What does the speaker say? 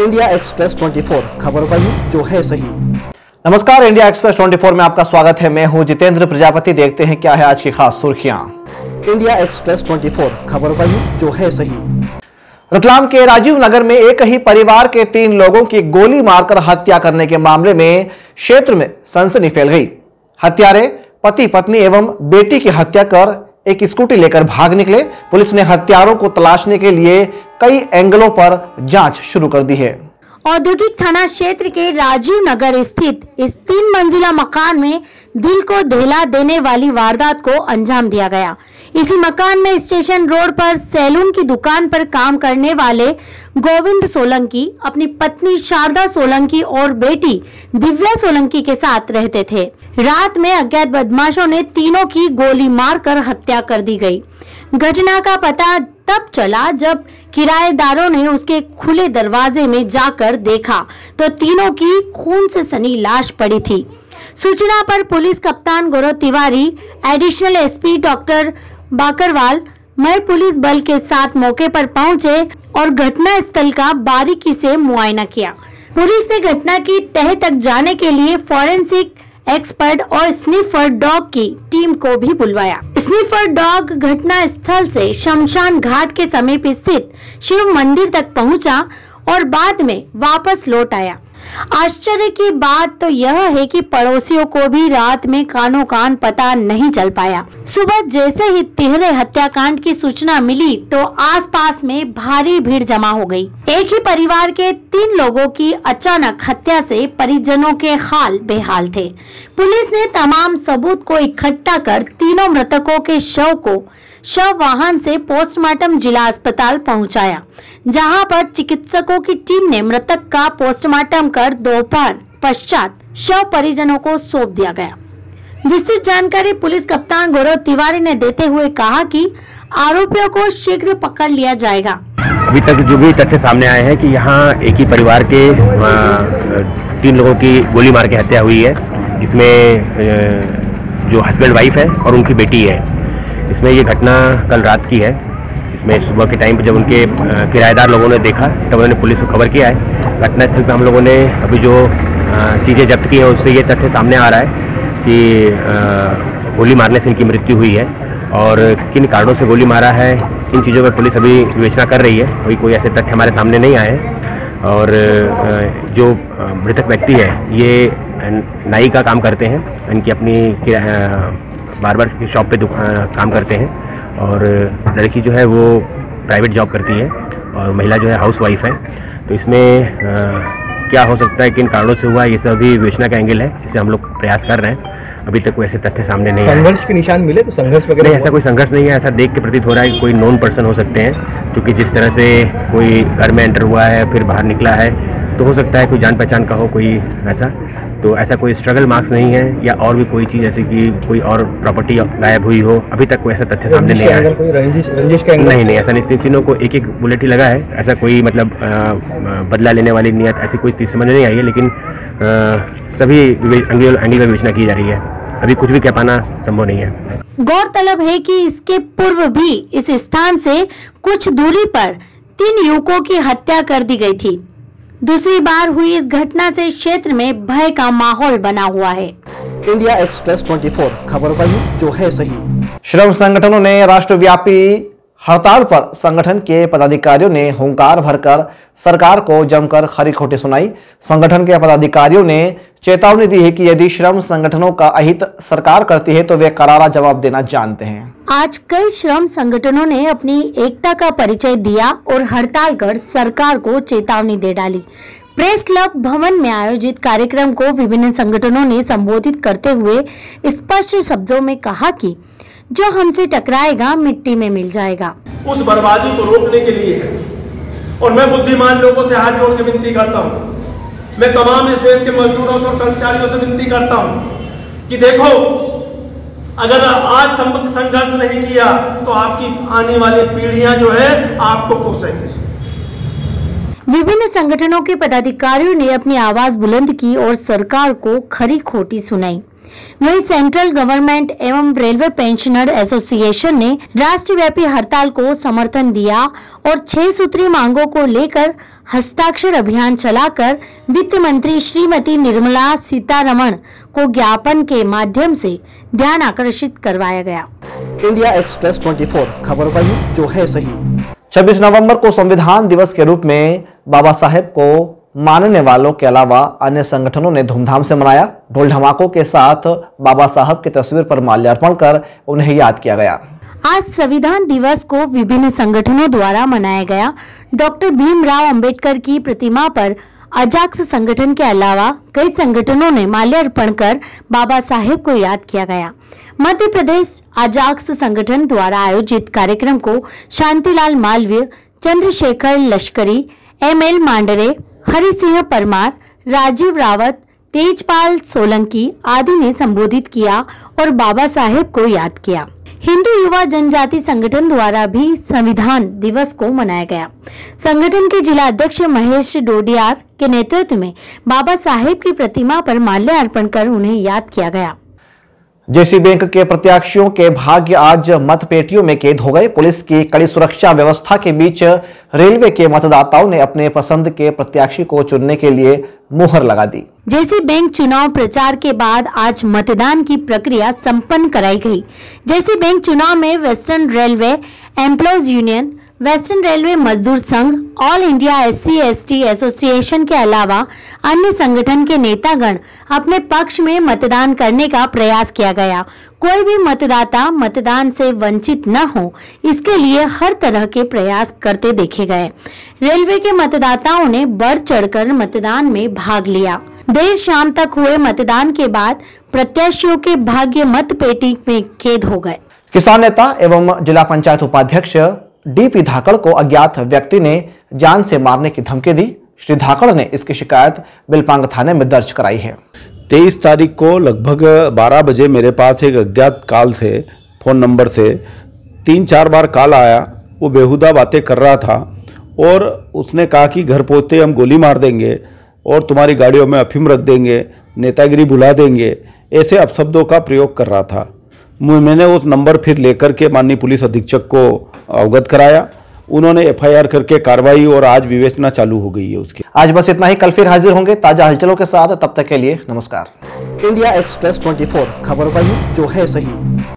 India express 24 खबर वही जो है सही। नमस्कार, इंडिया एक्सप्रेस 24 में आपका स्वागत है। मैं हूं जितेंद्र प्रजापति। देखते हैं क्या है आज की खास सुर्खियां। इंडिया एक्सप्रेस 24 खबर वही जो है सही। रतलाम के राजीव नगर में एक ही परिवार के 3 लोगों की गोली मारकर हत्या करने के मामले में क्षेत्र में सनसनी फैल गई। हत्यारे पति पत्नी एवं बेटी की हत्या कर एक स्कूटी लेकर भाग निकले। पुलिस ने हत्यारों को तलाशने के लिए कई एंगलों पर जांच शुरू कर दी है। औद्योगिक थाना क्षेत्र के राजीव नगर स्थित इस 3 मंजिला मकान में दिल को दहला देने वाली वारदात को अंजाम दिया गया। इसी मकान में स्टेशन रोड पर सैलून की दुकान पर काम करने वाले गोविंद सोलंकी अपनी पत्नी शारदा सोलंकी और बेटी दिव्या सोलंकी के साथ रहते थे। रात में अज्ञात बदमाशों ने तीनों की गोली मारकर हत्या कर दी गई। घटना का पता तब चला जब किराएदारों ने उसके खुले दरवाजे में जाकर देखा तो तीनों की खून से सनी लाश पड़ी थी। सूचना पर पुलिस कप्तान गौरव तिवारी, एडिशनल एसपी डॉक्टर बाकरवाल, मय पुलिस बल के साथ मौके पर पहुंचे और घटना स्थल का बारीकी से मुआयना किया। पुलिस ने घटना की तह तक जाने के लिए फॉरेंसिक एक्सपर्ट और स्निफर डॉग की टीम को भी बुलवाया। स्निफर डॉग घटना स्थल से शमशान घाट के समीप स्थित शिव मंदिर तक पहुंचा और बाद में वापस लौट आया। आश्चर्य की बात तो यह है कि पड़ोसियों को भी रात में कानो कान पता नहीं चल पाया। सुबह जैसे ही तिहरे हत्याकांड की सूचना मिली तो आसपास में भारी भीड़ जमा हो गई। एक ही परिवार के 3 लोगों की अचानक हत्या से परिजनों के हाल बेहाल थे। पुलिस ने तमाम सबूत को इकट्ठा कर तीनों मृतकों के शव को शव वाहन से पोस्टमार्टम जिला अस्पताल पहुंचाया, जहां पर चिकित्सकों की टीम ने मृतक का पोस्टमार्टम कर दोपहर पश्चात शव परिजनों को सौंप दिया गया। विस्तृत जानकारी पुलिस कप्तान गौरव तिवारी ने देते हुए कहा कि आरोपियों को शीघ्र पकड़ लिया जाएगा। अभी तक जो भी तथ्य सामने आए हैं कि यहाँ एक ही परिवार के 3 लोगों की गोली मार के हत्या हुई है। इसमें जो हस्बैंड वाइफ है और उनकी बेटी है। इसमें ये घटना कल रात की है। इसमें सुबह के टाइम पर जब उनके किराएदार लोगों ने देखा तब उन्होंने पुलिस को खबर किया है। घटनास्थल पर हम लोगों ने अभी जो चीज़ें जब्त की है उससे ये तथ्य सामने आ रहा है कि गोली मारने से इनकी मृत्यु हुई है और किन कारणों से गोली मारा है इन चीज़ों पर पुलिस अभी विवेचना कर रही है। कोई ऐसे तथ्य हमारे सामने नहीं आए हैं। और जो मृतक व्यक्ति है ये नाई का काम करते हैं। इनकी अपनी बार्बर की शॉप पे काम करते हैं और लड़की जो है वो प्राइवेट जॉब करती है और महिला जो है हाउस वाइफ है। तो इसमें क्या हो सकता है, किन कारणों से हुआ, ये सब भी विवेचना का एंगल है। इसमें हम लोग प्रयास कर रहे हैं। अभी तक कोई ऐसे तथ्य सामने नहीं आए। संघर्ष के निशान मिले तो संघर्ष वगैरह नहीं, ऐसा कोई संघर्ष नहीं है। ऐसा देख के प्रतीत हो रहा है कि कोई नॉन पर्सन हो सकते हैं, क्योंकि जिस तरह से कोई घर में एंटर हुआ है फिर बाहर निकला है तो हो सकता है कोई जान पहचान का हो कोई ऐसा। तो ऐसा कोई स्ट्रगल मार्क्स नहीं है या और भी कोई चीज़ ऐसी कि कोई और प्रॉपर्टी गायब हुई हो। अभी तक कोई ऐसा तथ्य सामने नहीं आया। कोई रंजिश का नहीं, ऐसा नहीं। तीनों को एक बुलेट ही लगा है। ऐसा कोई मतलब बदला लेने वाली नियत ऐसी कोई चीज़ समझ नहीं आई है। लेकिन सभी एंगल में विवेचना की जा रही है। अभी कुछ भी कह पाना संभव नहीं है। गौरतलब है कि इसके पूर्व भी इस स्थान से कुछ दूरी पर 3 युवकों की हत्या कर दी गई थी। दूसरी बार हुई इस घटना से क्षेत्र में भय का माहौल बना हुआ है। इंडिया एक्सप्रेस 24 खबर वही जो है सही। श्रम संगठनों ने राष्ट्रव्यापी हड़ताल पर संगठन के पदाधिकारियों ने हुंकार भरकर सरकार को जमकर खरी खोटी सुनाई। संगठन के पदाधिकारियों ने चेतावनी दी है कि यदि श्रम संगठनों का अहित सरकार करती है तो वे करारा जवाब देना जानते हैं। आज कई श्रम संगठनों ने अपनी एकता का परिचय दिया और हड़ताल कर सरकार को चेतावनी दे डाली। प्रेस क्लब भवन में आयोजित कार्यक्रम को विभिन्न संगठनों ने संबोधित करते हुए स्पष्ट शब्दों में कहा कि जो हमसे टकराएगा मिट्टी में मिल जाएगा। उस बर्बादी को रोकने के लिए है और मैं बुद्धिमान लोगों से हाथ जोड़ के विनती करता हूं। मैं तमाम इस देश के मजदूरों से और कर्मचारियों से विनती करता हूं कि देखो, अगर आज संघर्ष नहीं किया तो आपकी आने वाली पीढ़ियां जो है आपको कोसेंगी। विभिन्न संगठनों के पदाधिकारियों ने अपनी आवाज बुलंद की और सरकार को खरी खोटी सुनाई। वहीं सेंट्रल गवर्नमेंट एवं रेलवे पेंशनर एसोसिएशन ने राष्ट्रव्यापी हड़ताल को समर्थन दिया और 6 सूत्री मांगों को लेकर हस्ताक्षर अभियान चलाकर वित्त मंत्री श्रीमती निर्मला सीतारमण को ज्ञापन के माध्यम से ध्यान आकर्षित करवाया गया। इंडिया एक्सप्रेस 24 खबर वही जो है सही। 26 नवंबर को संविधान दिवस के रूप में बाबा साहेब को मानने वालों के अलावा अन्य संगठनों ने धूमधाम से मनाया। ढोल धमाकों के साथ बाबा साहब की तस्वीर पर माल्यार्पण कर उन्हें याद किया गया। आज संविधान दिवस को विभिन्न संगठनों द्वारा मनाया गया। डॉक्टर भीमराव अंबेडकर की प्रतिमा पर अजाक्स संगठन के अलावा कई संगठनों ने माल्यार्पण कर बाबा साहेब को याद किया गया। मध्य प्रदेश अजाक्स संगठन द्वारा आयोजित कार्यक्रम को शांतिलाल मालवीय, चंद्रशेखर लश्करी, एमएल मांडरे, हरि सिंह परमार, राजीव रावत, तेजपाल सोलंकी आदि ने संबोधित किया और बाबा साहेब को याद किया। हिंदू युवा जनजाति संगठन द्वारा भी संविधान दिवस को मनाया गया। संगठन के जिला अध्यक्ष महेश डोडियार के नेतृत्व में बाबा साहेब की प्रतिमा पर माल्यार्पण कर उन्हें याद किया गया। जेसी बैंक के प्रत्याशियों के भाग्य आज मतपेटियों में कैद हो गए। पुलिस की कड़ी सुरक्षा व्यवस्था के बीच रेलवे के मतदाताओं ने अपने पसंद के प्रत्याशी को चुनने के लिए मुहर लगा दी। जेसी बैंक चुनाव प्रचार के बाद आज मतदान की प्रक्रिया संपन्न कराई गई। जेसी बैंक चुनाव में western railway employees union, western railway मजदूर संघ, ऑल इंडिया SC/ST एसोसिएशन के अलावा अन्य संगठन के नेतागण अपने पक्ष में मतदान करने का प्रयास किया गया। कोई भी मतदाता मतदान से वंचित न हो, इसके लिए हर तरह के प्रयास करते देखे गए। रेलवे के मतदाताओं ने बढ़ चढ़कर मतदान में भाग लिया। देर शाम तक हुए मतदान के बाद प्रत्याशियों के भाग्य मतपेटी में कैद हो गए। किसान नेता एवं जिला पंचायत उपाध्यक्ष DP धाकड़ को अज्ञात व्यक्ति ने जान से मारने की धमकी दी। श्री धाकड़ ने इसकी शिकायत बिलपांग थाने में दर्ज कराई है। 23 तारीख को लगभग 12 बजे मेरे पास एक अज्ञात कॉल से फ़ोन नंबर से 3-4 बार कॉल आया। वो बेहुदा बातें कर रहा था और उसने कहा कि घर पहुँचते हम गोली मार देंगे और तुम्हारी गाड़ियों में अफीम रख देंगे, नेतागिरी भुला देंगे, ऐसे अपशब्दों का प्रयोग कर रहा था। मैंने उस नंबर फिर लेकर के माननीय पुलिस अधीक्षक को अवगत कराया। उन्होंने FIR करके कार्रवाई और आज विवेचना चालू हो गई है उसकी। आज बस इतना ही। कल फिर हाजिर होंगे ताजा हलचलों के साथ। तब तक के लिए नमस्कार। इंडिया एक्सप्रेस 24 खबर वही जो है सही।